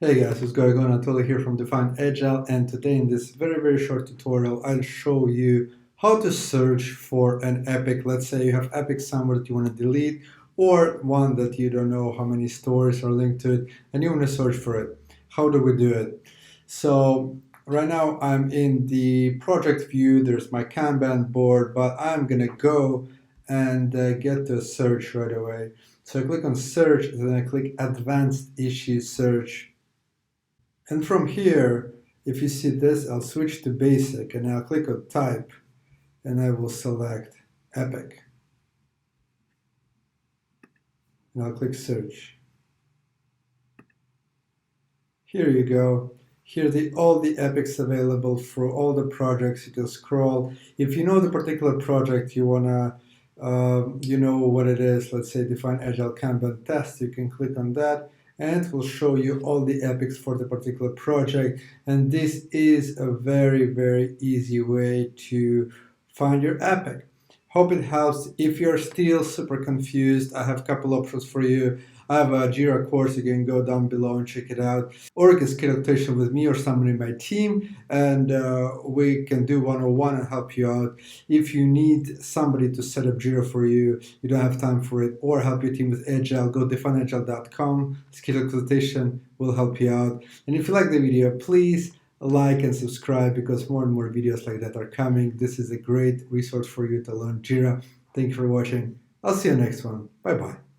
Hey guys, what's going on? Anatoly here from Define Agile, and today in this very short tutorial I'll show you how to search for an epic. Let's say you have epic somewhere that you want to delete, or one that you don't know how many stories are linked to it and you want to search for it. How do we do it? So right now I'm in the project view. There's my Kanban board, but I'm gonna go and get to search right away. So I click on search, then I click advanced issue search. And from here, if you see this, I'll switch to basic and I'll click on type and I will select epic. And I'll click search. Here you go. Here are all the epics available for all the projects. You can scroll. If you know the particular project you wanna, you know what it is. Let's say define Agile Kanban test. You can click on that, and it will show you all the epics for the particular project. And this is a very easy way to find your epic. Hope it helps. If you're still super confused, I have a couple options for you. I have a JIRA course. You can go down below and check it out. Or you can schedule a session with me or someone in my team, and we can do one-on-one and help you out. If you need somebody to set up JIRA for you, you don't have time for it, or help your team with Agile, go defineagile.com. Schedule a consultation will help you out. And if you like the video, please like and subscribe, because more and more videos like that are coming. This is a great resource for you to learn JIRA. Thank you for watching. I'll see you next one. Bye bye.